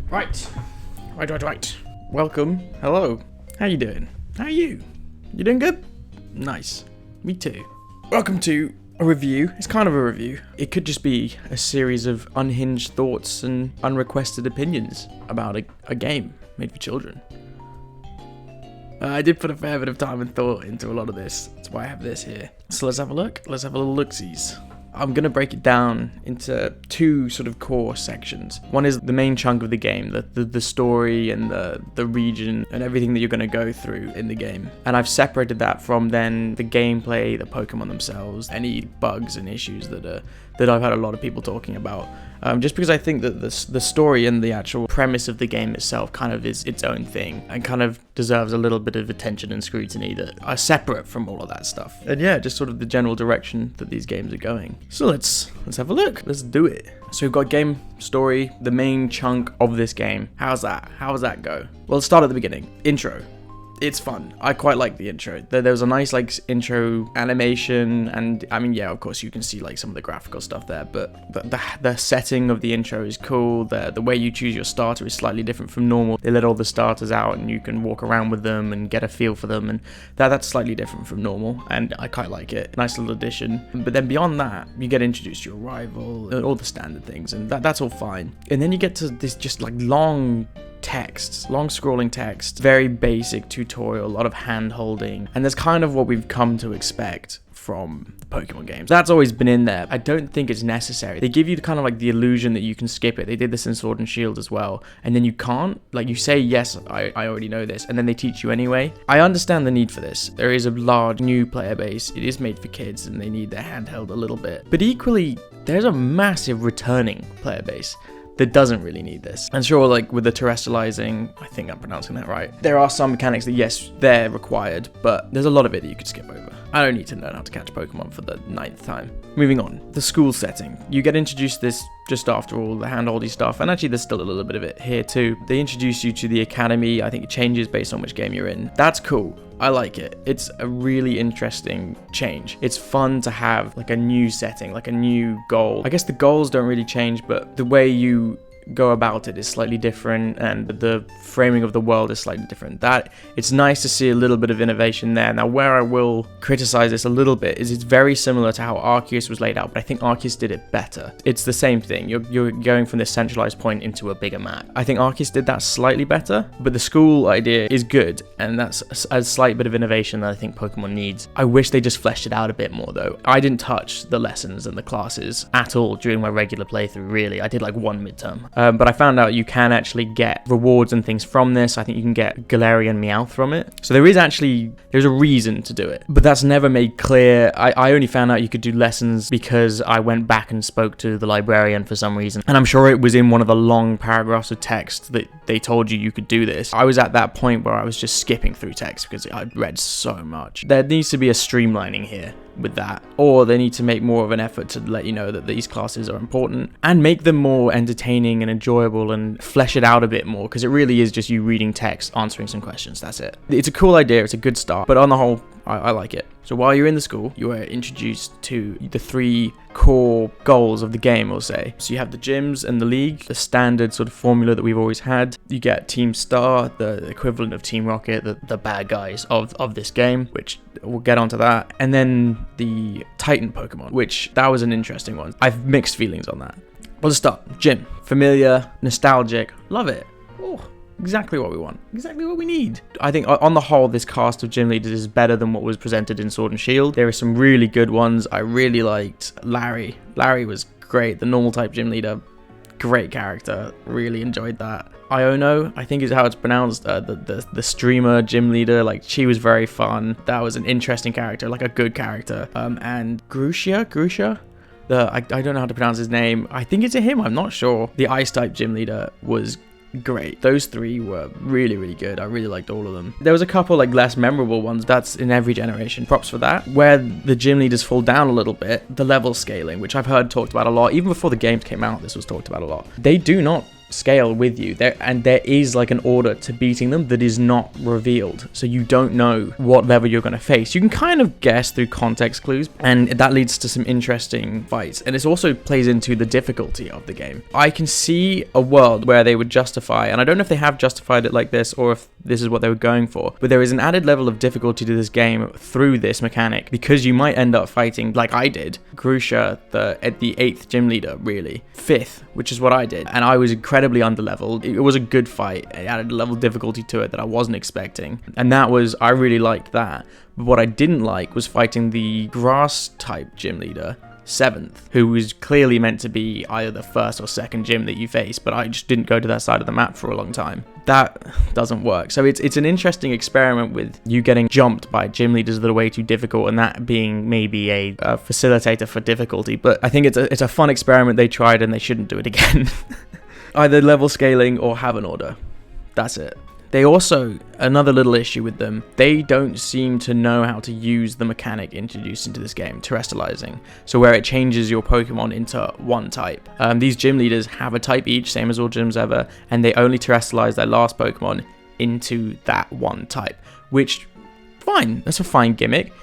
Right. Welcome. Hello. How you doing? How are you? You doing good? Nice. Me too. Welcome to a review. It's kind of a review. It could just be a series of unhinged thoughts and unrequested opinions about a game made for children. I did put a fair bit of time and thought into a lot of this. That's why I have this here. So let's have a look. Let's have a little look-sees. I'm going to break it down into two sort of core sections. One is the main chunk of the game, the story and the region and everything that you're going to go through in the game. And I've separated that from then the gameplay, the Pokemon themselves, any bugs and issues that I've had a lot of people talking about. Just because I think that the story and the actual premise of the game itself kind of is its own thing and kind of deserves a little bit of attention and scrutiny that are separate from all of that stuff. And yeah, just sort of the general direction that these games are going. So let's have a look. Let's do it. So we've got game, story, the main chunk of this game. How's that? How does that go? Well, let's start at the beginning. Intro. It's fun. I quite like the intro. There was a nice intro animation, and I mean, yeah, of course you can see some of the graphical stuff there, but the setting of the intro is cool. The way you choose your starter is slightly different from normal. They let all the starters out and you can walk around with them and get a feel for them, and that's slightly different from normal, and I quite like it. Nice little addition. But then beyond that, you get introduced to your rival, all the standard things, and that's all fine. And then you get to this just long scrolling text, very basic tutorial, a lot of hand holding, and that's kind of what we've come to expect from the Pokemon games. That's always been in there. I don't think it's necessary. They give you kind of the illusion that you can skip it. They did this in Sword and Shield as well, and then you can't. You say, yes, I already know this, and then they teach you anyway. I understand the need for this. There is a large new player base. It is made for kids, and they need their handheld a little bit. But equally, there's a massive returning player base that doesn't really need this. And sure, with the terrestrializing, I think I'm pronouncing that right, there are some mechanics that, yes, they're required, but there's a lot of it that you could skip over. I don't need to learn how to catch Pokemon for the 9th time. Moving on, the school setting. You get introduced to this just after all the handholdy stuff, and actually there's still a little bit of it here too. They introduce you to the academy. I think it changes based on which game you're in. That's cool. I like it. It's a really interesting change. It's fun to have a new setting, a new goal. I guess the goals don't really change, but the way you go about it is slightly different, and the framing of the world is slightly different. It's nice to see a little bit of innovation there. Now, where I will criticize this a little bit is it's very similar to how Arceus was laid out, but I think Arceus did it better. It's the same thing. You're going from this centralized point into a bigger map. I think Arceus did that slightly better, but the school idea is good, and that's a slight bit of innovation that I think Pokemon needs. I wish they just fleshed it out a bit more, though. I didn't touch the lessons and the classes at all during my regular playthrough, really. I did one midterm. But I found out you can actually get rewards and things from this. I think you can get Galarian Meowth from it. So there's a reason to do it. But that's never made clear. I only found out you could do lessons because I went back and spoke to the librarian for some reason. And I'm sure it was in one of the long paragraphs of text that they told you could do this. I was at that point where I was just skipping through text because I'd read so much. There needs to be a streamlining here with that, or they need to make more of an effort to let you know that these classes are important and make them more entertaining and enjoyable and flesh it out a bit more, because it really is just you reading text, answering some questions. That's it. It's a cool idea. It's a good start, but on the whole, I like it. So while you're in the school, you are introduced to the 3 core goals of the game, we'll say. So you have the gyms and the league, the standard sort of formula that we've always had. You get Team Star, the equivalent of Team Rocket, the bad guys of this game, which we'll get onto that. And then the Titan Pokemon, which that was an interesting one. I've mixed feelings on that. Well, let's start. Gym. Familiar, nostalgic, love it. Oh, exactly what we want. Exactly what we need. I think on the whole, this cast of gym leaders is better than what was presented in Sword and Shield. There are some really good ones. I really liked Larry. Larry was great. The normal type gym leader, great character. Really enjoyed that. Iono, I think is how it's pronounced, the streamer gym leader, she was very fun. That was an interesting character, a good character. And Grusha? I don't know how to pronounce his name. I think it's a him, I'm not sure. The ice type gym leader was great. Those 3 were really, really good. I really liked all of them. There was a couple less memorable ones. That's in every generation. Props for that. Where the gym leaders fall down a little bit, the level scaling, which I've heard talked about a lot. Even before the games came out, this was talked about a lot. They do not scale with you there, and there is like an order to beating them that is not revealed, so you don't know what level you're going to face. You can kind of guess through context clues, and that leads to some interesting fights, and it also plays into the difficulty of the game. I can see a world where they would justify, and I don't know if they have justified it like this or if this is what they were going for, but there is an added level of difficulty to this game through this mechanic, because you might end up fighting, like I did, Grusha, the 8th gym leader, really 5th, which is what I did, and I was incredibly underleveled. It was a good fight. It added a level of difficulty to it that I wasn't expecting, and I really liked that. But what I didn't like was fighting the grass type gym leader, 7th, who was clearly meant to be either the first or second gym that you face, but I just didn't go to that side of the map for a long time. That doesn't work. So it's an interesting experiment with you getting jumped by gym leaders that are way too difficult, and that being maybe a facilitator for difficulty. But I think it's a fun experiment they tried, and they shouldn't do it again. Either level scaling or have an order. That's it. They also, another little issue with them, they don't seem to know how to use the mechanic introduced into this game, terrestrializing. So where it changes your Pokemon into one type. These gym leaders have a type each, same as all gyms ever, and they only terrestrialize their last Pokemon into that one type. Which, fine, that's a fine gimmick.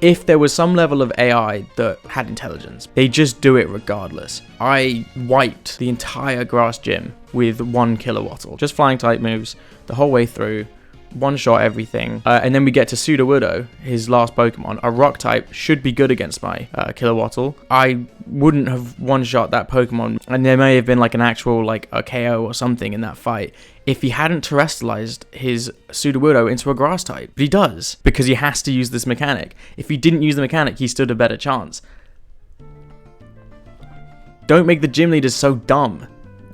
If there was some level of AI that had intelligence, they just do it regardless. I wiped the entire grass gym with 1 Kilowattle, just flying type moves the whole way through, one-shot everything, and then we get to Sudowoodo, his last Pokemon. A rock type should be good against my Kilowattle. I wouldn't have one-shot that Pokemon, and there may have been like an actual like a KO or something in that fight if he hadn't terrestrialized his Sudowoodo into a grass type. But he does, because he has to use this mechanic. If he didn't use the mechanic, he stood a better chance. Don't make the gym leaders so dumb.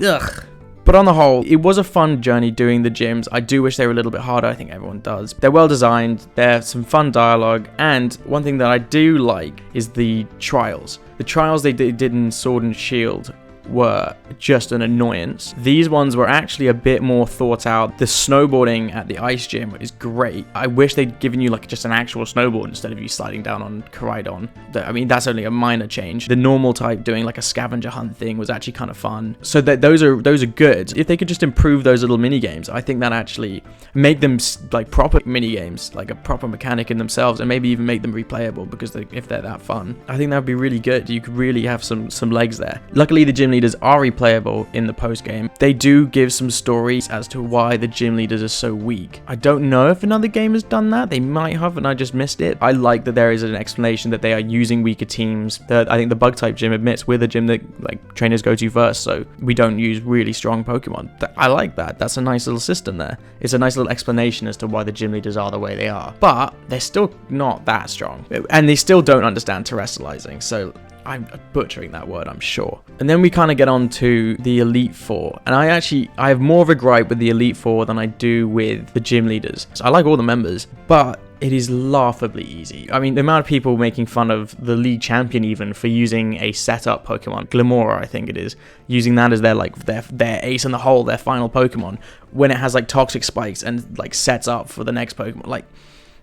Ugh. But on the whole, it was a fun journey doing the gyms. I do wish they were a little bit harder. I think everyone does. They're well designed. There's some fun dialogue. And one thing that I do like is the trials. The trials they did in Sword and Shield were just an annoyance. These ones were actually a bit more thought out. The snowboarding at the ice gym is great. I wish they'd given you like just an actual snowboard instead of you sliding down on Koraidon. I mean, that's only a minor change. The normal type doing like a scavenger hunt thing was actually kind of fun. So those are good. If they could just improve those little mini games, I think that actually make them like proper mini games, like a proper mechanic in themselves, and maybe even make them replayable, because if they're that fun, I think that would be really good. You could really have some legs there. Luckily, the gym leaders are replayable in the post game. They do give some stories as to why the gym leaders are so weak. I don't know if another game has done that. They might have, and I just missed it. I like that there is an explanation that they are using weaker teams. That I think the bug type gym admits we're the gym that like trainers go to first, so we don't use really strong Pokemon. I like that. That's a nice little system there. It's a nice little explanation as to why the gym leaders are the way they are. But they're still not that strong, and they still don't understand terrestrializing. So I'm butchering that word, I'm sure. And then we kind of get on to the Elite Four. And I have more of a gripe with the Elite Four than I do with the gym leaders. So I like all the members, but it is laughably easy. I mean, the amount of people making fun of the league champion even for using a setup Pokemon, Glimora I think it is, using that as their ace in the hole, their final Pokemon, when it has like toxic spikes and like sets up for the next Pokemon. Like,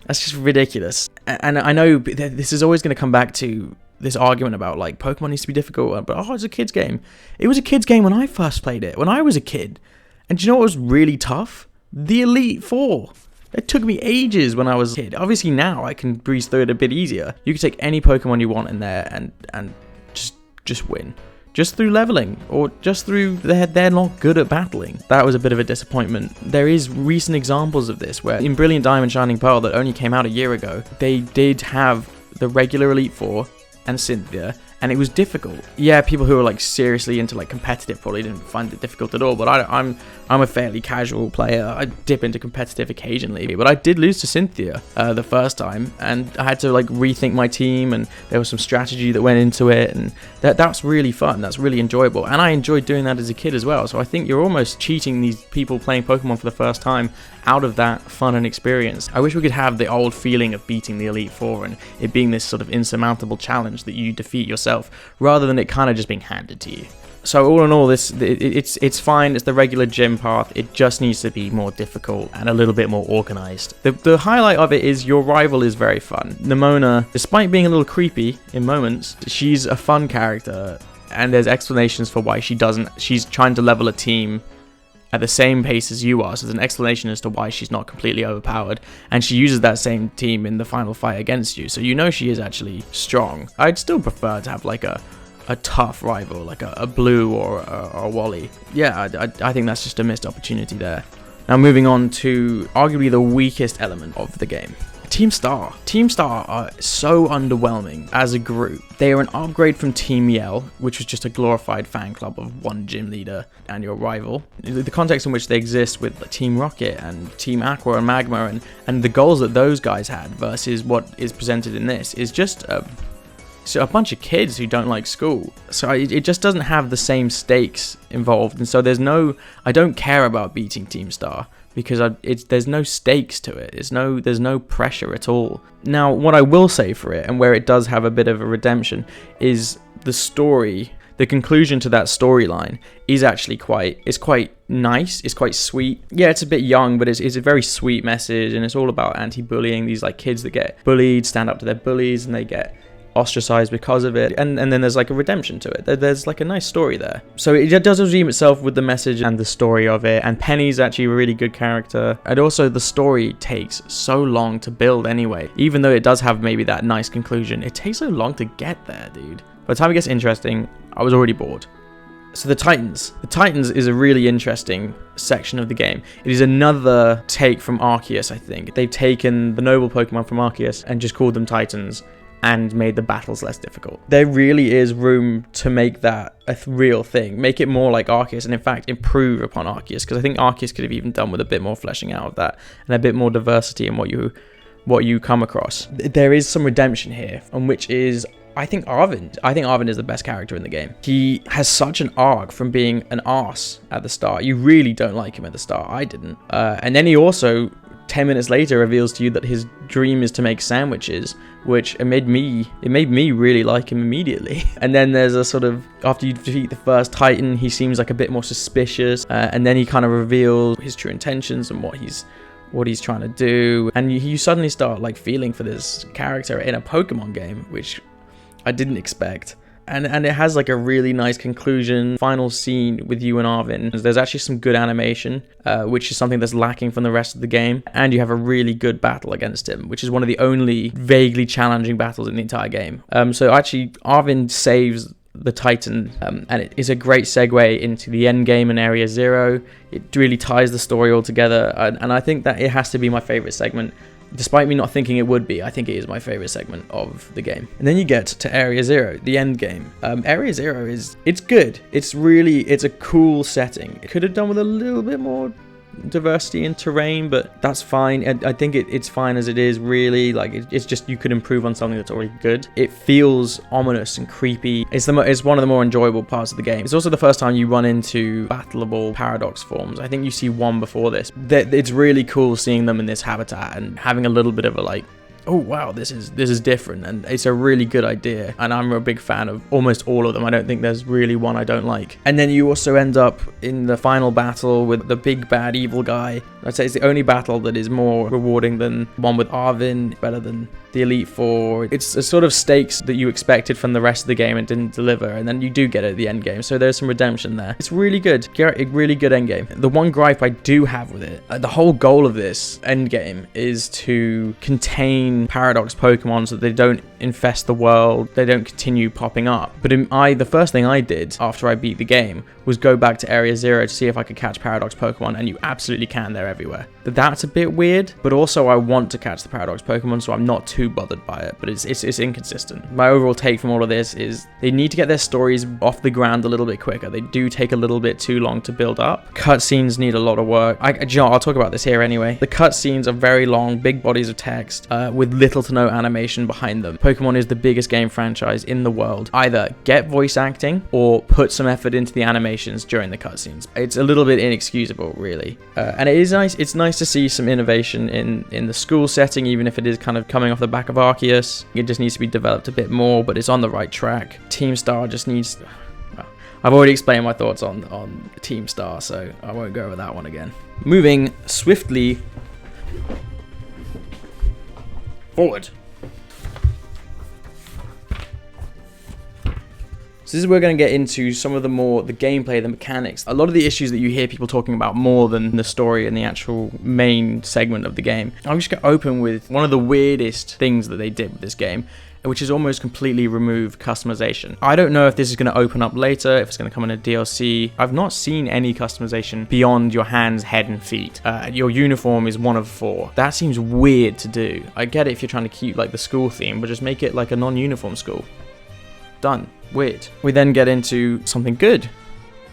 that's just ridiculous. And I know this is always going to come back to this argument about like Pokemon needs to be difficult, but it's a kid's game. It was a kid's game when I first played it, when I was a kid. And do you know what was really tough? The Elite Four. It took me ages when I was a kid. Obviously now I can breeze through it a bit easier. You can take any Pokemon you want in there and just win. Just through leveling, or just through they're not good at battling. That was a bit of a disappointment. There is recent examples of this where in Brilliant Diamond Shining Pearl that only came out a year ago, they did have the regular Elite Four and Cynthia, and it was difficult. Yeah, people who are like seriously into like competitive probably didn't find it difficult at all, but I'm a fairly casual player. I dip into competitive occasionally, but I did lose to Cynthia the first time, and I had to like rethink my team, and there was some strategy that went into it, and that's really fun. That's really enjoyable, and I enjoyed doing that as a kid as well. So I think you're almost cheating these people playing Pokemon for the first time out of that fun and experience. I wish we could have the old feeling of beating the Elite Four and it being this sort of insurmountable challenge that you defeat yourself, rather than it kind of just being handed to you. So all in all, it's fine. It's the regular gym path. It just needs to be more difficult and a little bit more organized. The highlight of it is your rival is very fun. Nimona, despite being a little creepy in moments, she's a fun character. and there's explanations for why she doesn't. She's trying to level a team at the same pace as you are, so there's an explanation as to why she's not completely overpowered, and she uses that same team in the final fight against you, so you know she is actually strong. I'd still prefer to have like a tough rival, like a Blue or a Wally. Yeah, I think that's just a missed opportunity there. Now moving on to arguably the weakest element of the game. Team Star. Team Star are so underwhelming as a group. They are an upgrade from Team Yell, which was just a glorified fan club of one gym leader and your rival. The context in which they exist with Team Rocket and Team Aqua and Magma and the goals that those guys had versus what is presented in this is just a bunch of kids who don't like school. So it just doesn't have the same stakes involved. And so I don't care about beating Team Star because there's no stakes to it. There's no pressure at all. Now, what I will say for it, and where it does have a bit of a redemption, is the story. The conclusion to that storyline is actually quite nice. It's quite sweet. Yeah, it's a bit young, but it's a very sweet message, and it's all about anti-bullying. These like kids that get bullied, stand up to their bullies, and they get ostracized because of it, and then there's like a redemption to it. There's like a nice story there, so it does redeem itself with the message and the story of it. And Penny's actually a really good character, and also the story takes so long to build anyway. Even though it does have maybe that nice conclusion, it takes so long to get there, dude. By the time it gets interesting, I was already bored. So the Titans is a really interesting section of the game. It is another take from Arceus. I think they've taken the noble Pokemon from Arceus and just called them Titans and made the battles less difficult. There really is room to make that a real thing. Make it more like Arceus, and in fact improve upon Arceus, because I think Arceus could have even done with a bit more fleshing out of that and a bit more diversity in what you come across. There is some redemption here, and which is, I think Arven is the best character in the game. He has such an arc from being an arse at the start. You really don't like him at the start. I didn't. And then he also 10 minutes later reveals to you that his dream is to make sandwiches, which it made me really like him immediately. And then there's a sort of, after you defeat the first Titan, he seems like a bit more suspicious, and then he kind of reveals his true intentions and what he's trying to do, and you suddenly start like feeling for this character in a Pokemon game, which I didn't expect. And it has like a really nice conclusion, final scene with you and Arven. There's actually some good animation, which is something that's lacking from the rest of the game. And you have a really good battle against him, which is one of the only vaguely challenging battles in the entire game. So actually, Arven saves the Titan, and it is a great segue into the end game in Area Zero. It really ties the story all together, and I think that it has to be my favorite segment. Despite me not thinking it would be, I think it is my favorite segment of the game. And then you get to Area Zero, the end game. Area Zero it's good. It's a cool setting. It could have done with a little bit more diversity in terrain, but that's fine. I think it's fine as it is, really. Like, it's just, you could improve on something that's already good. It feels ominous and creepy. It's one of the more enjoyable parts of the game. It's also the first time you run into battleable paradox forms. I think you see one before this. It's really cool seeing them in this habitat and having a little bit of a like, oh wow, this is different, and it's a really good idea, and I'm a big fan of almost all of them. I don't think there's really one I don't like. And then you also end up in the final battle with the big bad evil guy. I'd say it's the only battle that is more rewarding than one with Arven, better than the Elite Four. It's a sort of stakes that you expected from the rest of the game and didn't deliver, and then you do get it at the end game, so there's some redemption there. It's really good, a really good end game. The one gripe I do have with it, the whole goal of this end game is to contain paradox Pokemon so that they don't infest the world, they don't continue popping up. But the first thing I did after I beat the game was go back to Area Zero to see if I could catch paradox Pokemon, and you absolutely can. They're everywhere. That's a bit weird, but also I want to catch the paradox Pokemon, so I'm not too bothered by it, but it's inconsistent. My overall take from all of this is they need to get their stories off the ground a little bit quicker. They do take a little bit too long to build up. Cutscenes need a lot of work. I'll talk about this here anyway. The cutscenes are very long, big bodies of text, with little to no animation behind them. Pokemon is the biggest game franchise in the world. Either get voice acting or put some effort into the animations during the cutscenes. It's a little bit inexcusable, really. And it is nice. It's nice to see some innovation in the school setting, even if it is kind of coming off the back of Arceus. It just needs to be developed a bit more, but it's on the right track. Team Star just needs... Well, I've already explained my thoughts on Team Star, so I won't go over that one again. Moving swiftly forward. So this is where we're going to get into some of the gameplay, the mechanics. A lot of the issues that you hear people talking about more than the story and the actual main segment of the game. I'm just going to open with one of the weirdest things that they did with this game, which is almost completely remove customization. I don't know if this is going to open up later, if it's going to come in a DLC. I've not seen any customization beyond your hands, head, and feet. Your uniform is one of 4. That seems weird to do. I get it if you're trying to keep like the school theme, but just make it like a non-uniform school. Done. Weird. We then get into something good.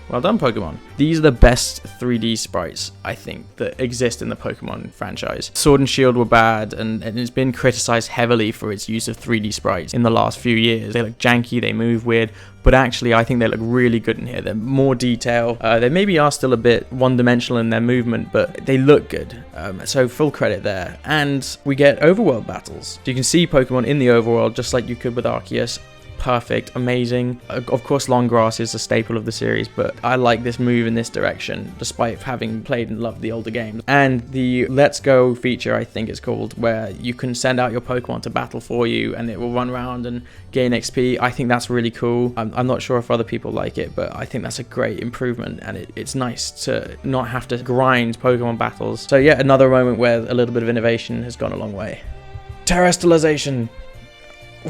Well done, Pokemon. These are the best 3D sprites, I think, that exist in the Pokemon franchise. Sword and Shield were bad, and it's been criticized heavily for its use of 3D sprites in the last few years. They look janky, they move weird, but actually I think they look really good in here. They're more detail. They maybe are still a bit one-dimensional in their movement, but they look good. So full credit there. And we get Overworld Battles. So you can see Pokemon in the Overworld, just like you could with Arceus. Perfect, amazing. Of course, long grass is a staple of the series, but I like this move in this direction, despite having played and loved the older games. And the Let's Go feature, I think it's called, where you can send out your Pokemon to battle for you, and it will run around and gain XP. I think that's really cool. I'm not sure if other people like it, but I think that's a great improvement, and it's nice to not have to grind Pokemon battles. So yeah, another moment where a little bit of innovation has gone a long way. Terrestrialization.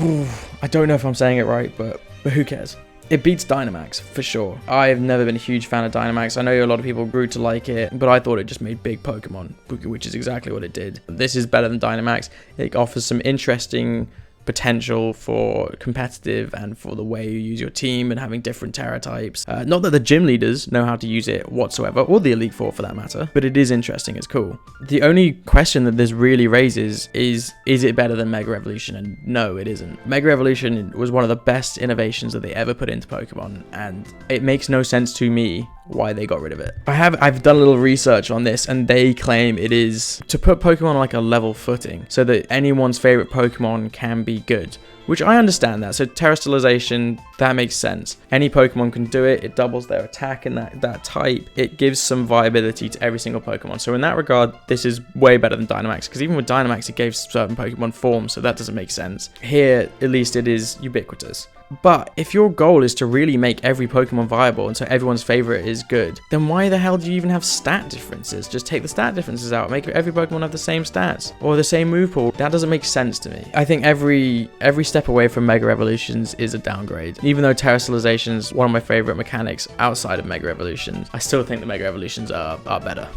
Ooh, I don't know if I'm saying it right, but who cares? It beats Dynamax, for sure. I've never been a huge fan of Dynamax. I know a lot of people grew to like it, but I thought it just made big Pokemon, which is exactly what it did. This is better than Dynamax. It offers some interesting potential for competitive and for the way you use your team and having different Terra types. Not that the gym leaders know how to use it whatsoever, or the Elite Four for that matter, but it is interesting, it's cool. The only question that this really raises is it better than Mega Evolution? And no, it isn't. Mega Evolution was one of the best innovations that they ever put into Pokemon, and it makes no sense to me why they got rid of it. I've done a little research on this, and they claim it is to put Pokemon on like a level footing so that anyone's favorite Pokemon can be good, which I understand that. So terrestrialization, that makes sense. Any Pokemon can do it. It doubles their attack in that type. It gives some viability to every single Pokemon. So in that regard, this is way better than Dynamax, because even with Dynamax, it gave certain Pokemon forms, so that doesn't make sense. Here, at least it is ubiquitous. But if your goal is to really make every Pokemon viable and so everyone's favorite is good, then why the hell do you even have stat differences? Just take the stat differences out, make every Pokemon have the same stats or the same move pool. That doesn't make sense to me. I think every step away from Mega Evolutions is a downgrade. Even though Terrestrialization is one of my favorite mechanics outside of Mega Evolutions, I still think the Mega Evolutions are better.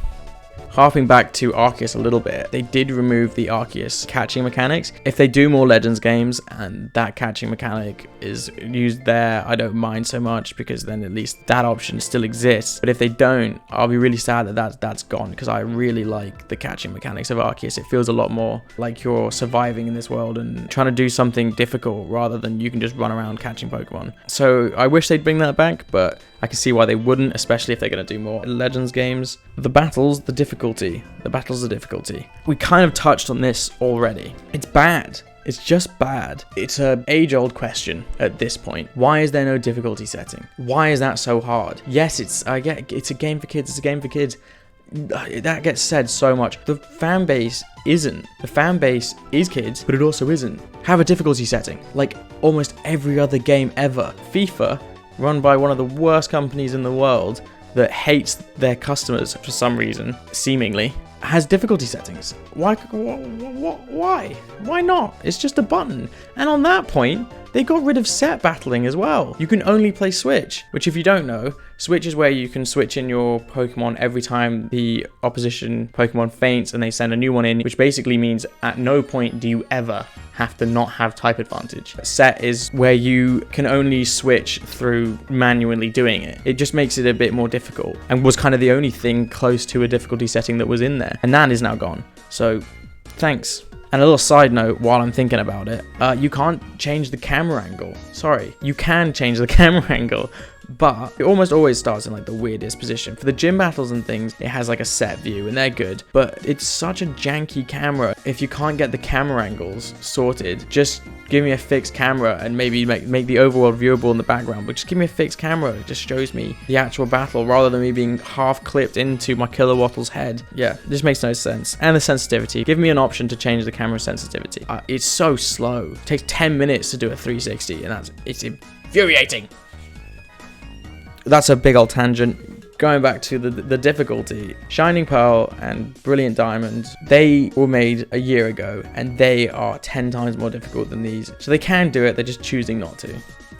Harping back to Arceus a little bit, they did remove the Arceus catching mechanics. If they do more Legends games and that catching mechanic is used there, I don't mind so much, because then at least that option still exists. But if they don't, I'll be really sad that that's gone, because I really like the catching mechanics of Arceus. It feels a lot more like you're surviving in this world and trying to do something difficult rather than you can just run around catching Pokemon. So I wish they'd bring that back, but I can see why they wouldn't, especially if they're going to do more Legends games. The battles, the difficulty. The battles, the difficulty. We kind of touched on this already. It's bad. It's just bad. It's an age-old question at this point. Why is there no difficulty setting? Why is that so hard? Yes, I get it's a game for kids. It's a game for kids. That gets said so much. The fan base isn't. The fan base is kids, but it also isn't. Have a difficulty setting, like almost every other game ever. FIFA, run by one of the worst companies in the world that hates their customers for some reason, seemingly, has difficulty settings. Why? Why not? It's just a button. And on that point, they got rid of set battling as well. You can only play Switch, which if you don't know, Switch is where you can switch in your Pokemon every time the opposition Pokemon faints and they send a new one in, which basically means at no point do you ever have to not have type advantage. Set is where you can only switch through manually doing it. It just makes it a bit more difficult, and was kind of the only thing close to a difficulty setting that was in there. And that is now gone. So thanks. And a little side note while I'm thinking about it, you can't change the camera angle. Sorry, you can change the camera angle, but it almost always starts in like the weirdest position. For the gym battles and things, it has like a set view and they're good, but it's such a janky camera. If you can't get the camera angles sorted, just give me a fixed camera and maybe make the overworld viewable in the background, but just give me a fixed camera. It just shows me the actual battle rather than me being half clipped into my Kilowattle's head. Yeah, this makes no sense. And the sensitivity, give me an option to change the camera sensitivity. It's so slow. It takes 10 minutes to do a 360 and it's infuriating. that's a big old tangent. Going back to the difficulty, Shining Pearl and Brilliant Diamond, they were made a year ago, and they are 10 times more difficult than these. So they can do it, they're just choosing not to.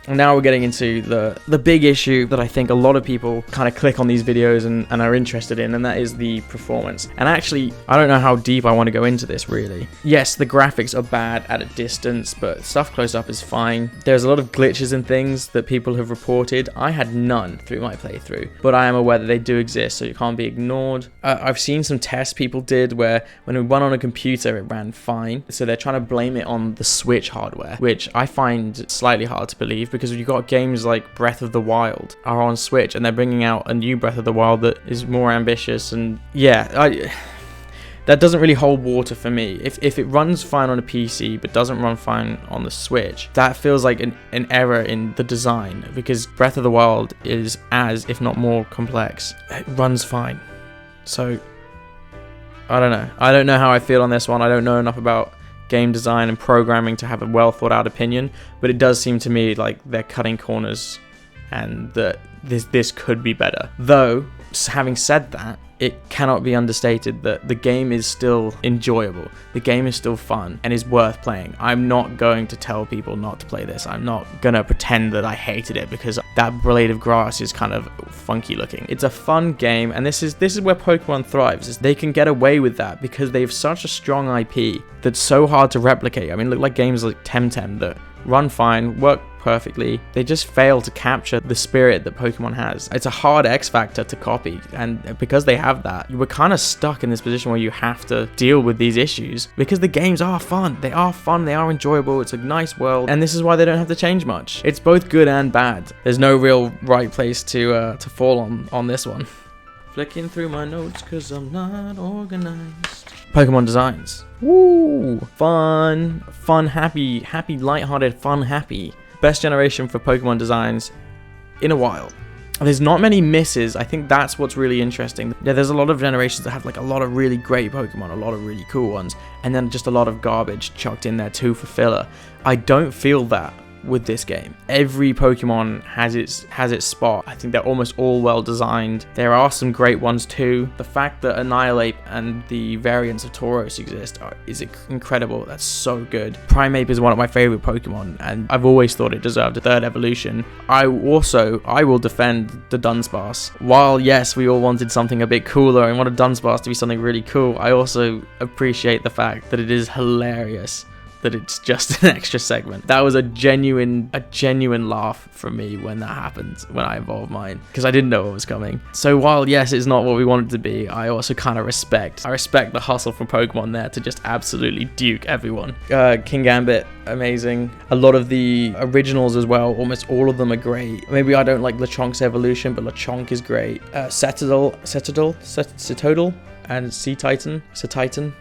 And now we're getting into the big issue that I think a lot of people kind of click on these videos and are interested in, and that is the performance. And actually, I don't know how deep I want to go into this, really. Yes, the graphics are bad at a distance, but stuff close up is fine. There's a lot of glitches and things that people have reported. I had none through my playthrough, but I am aware that they do exist, so you can't be ignored. I've seen some tests people did where when it ran on a computer, it ran fine. So they're trying to blame it on the Switch hardware, which I find slightly hard to believe, because you've got games like Breath of the Wild are on Switch, and they're bringing out a new Breath of the Wild that is more ambitious, and yeah, that doesn't really hold water for me. If it runs fine on a PC but doesn't run fine on the Switch, that feels like an error in the design, because Breath of the Wild is as, if not more, complex. It runs fine. So, I don't know. I don't know how I feel on this one. I don't know enough about game design and programming to have a well thought out opinion, but it does seem to me like they're cutting corners and that this could be better. Though, having said that, it cannot be understated that the game is still enjoyable. The game is still fun and is worth playing. I'm not going to tell people not to play this. I'm not gonna pretend that I hated it because that blade of grass is kind of funky looking. It's a fun game, and this is where Pokemon thrives. Is they can get away with that because they have such a strong IP that's so hard to replicate. I mean, look like games like Temtem that run fine, work perfectly. They just fail to capture the spirit that Pokemon has. It's a hard X factor to copy, and because they have that, you were kind of stuck in this position where you have to deal with these issues because the games are fun. They are fun, they are enjoyable, it's a nice world, and this is why they don't have to change much. It's both good and bad. There's no real right place to fall on this one. Flicking through my notes because I'm not organized. Pokemon designs. Woo! Fun, happy, lighthearted, fun, happy. Best generation for Pokemon designs in a while. There's not many misses. I think that's what's really interesting. Yeah, there's a lot of generations that have like a lot of really great Pokemon, a lot of really cool ones, and then just a lot of garbage chucked in there too for filler. I don't feel that with this game. Every Pokemon has its spot. I think they're almost all well designed. There are some great ones too. The fact that Annihilate and the variants of Tauros exist is incredible. That's so good. Primeape is one of my favorite Pokemon, and I've always thought it deserved a third evolution. I will defend the Dunsparce. While yes, we all wanted something a bit cooler and wanted Dunsparce to be something really cool, I also appreciate the fact that it is hilarious that it's just an extra segment. That was a genuine laugh from me when that happened, when I evolved mine, because I didn't know what was coming. So while yes, it's not what we wanted to be, I also kind of respect the hustle from Pokemon there to just absolutely duke everyone. King Gambit, amazing. A lot of the originals as well, almost all of them are great. Maybe I don't like Lechonk's evolution, but Lechonk is great. Cetadel, and Cetitan.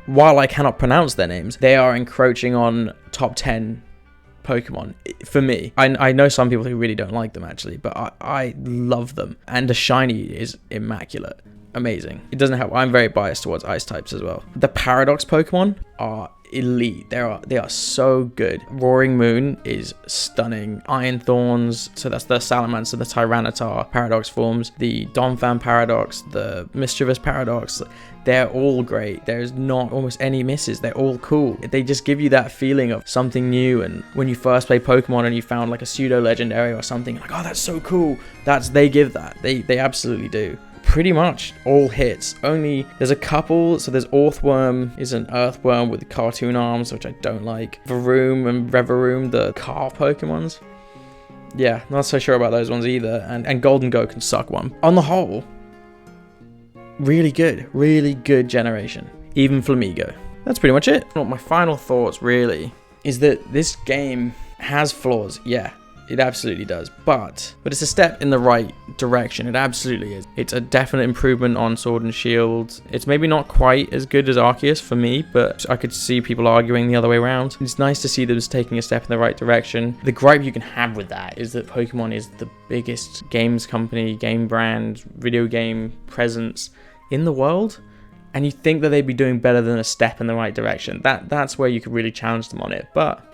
While I cannot pronounce their names, they are encroaching on top 10 Pokemon for me. I know some people who really don't like them actually, but I love them. And the shiny is immaculate. Amazing. It doesn't help. I'm very biased towards ice types as well. The Paradox Pokemon are elite. They are so good. Roaring Moon is stunning. Iron Thorns, so that's the Salamander, the Tyranitar Paradox forms, the Donphan Paradox, the Mischievous Paradox. They're all great. There's not almost any misses. They're all cool. They just give you that feeling of something new, and when you first play Pokemon and you found like a pseudo legendary or something, like, oh, that's so cool. They give that. They absolutely do. Pretty much all hits. Only there's a couple. So there's Orthworm is an earthworm with cartoon arms, which I don't like. Varoom and Reveroom, the car Pokemons. Yeah, not so sure about those ones either. And Golden Go can suck one. On the whole, really good generation. Even Flamigo. That's pretty much it. Well, my final thoughts really is that this game has flaws. Yeah, it absolutely does, but it's a step in the right direction. It absolutely is. It's a definite improvement on Sword and Shield. It's maybe not quite as good as Arceus for me, but I could see people arguing the other way around. It's nice to see them taking a step in the right direction. The gripe you can have with that is that Pokemon is the biggest games company, game brand, video game presence in the world, and you think that they'd be doing better than a step in the right direction. That's where you could really challenge them on it, but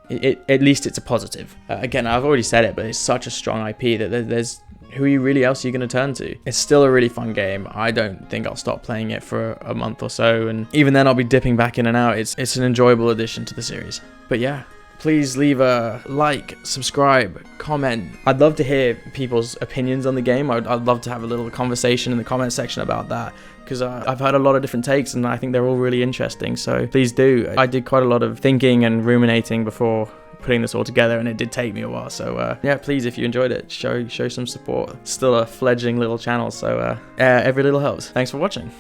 at least it's a positive. Again, I've already said it, but it's such a strong IP that there's who really else are you going to turn to? It's still a really fun game. I don't think I'll stop playing it for a month or so, and even then I'll be dipping back in and out. It's an enjoyable addition to the series. But yeah, please leave a like, subscribe, comment. I'd love to hear people's opinions on the game. I'd love to have a little conversation in the comment section about that, because I've heard a lot of different takes and I think they're all really interesting, so please do. I did quite a lot of thinking and ruminating before putting this all together, and it did take me a while, so yeah, please, if you enjoyed it, show some support. It's still a fledgling little channel, so every little helps. Thanks for watching.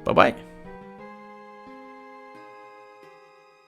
Bye bye.